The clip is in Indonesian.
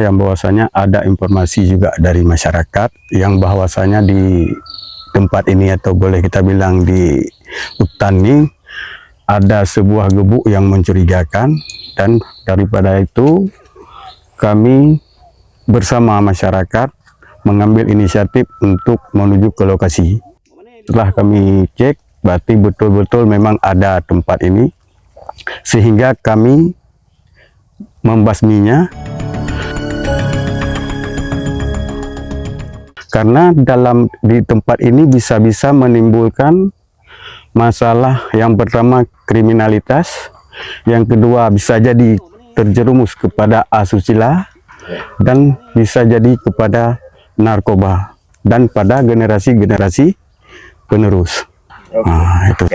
yang bahwasanya ada informasi juga dari masyarakat yang bahwasanya di tempat ini atau boleh kita bilang di hutan ini ada sebuah gubuk yang mencurigakan, dan daripada itu kami bersama masyarakat mengambil inisiatif untuk menuju ke lokasi. Setelah kami cek, berarti betul-betul memang ada tempat ini, sehingga kami membasminya. Karena di tempat ini bisa-bisa menimbulkan masalah, yang pertama kriminalitas, yang kedua bisa jadi terjerumus kepada asusila, dan bisa jadi kepada narkoba, dan pada generasi-generasi penerus. Nah, itu.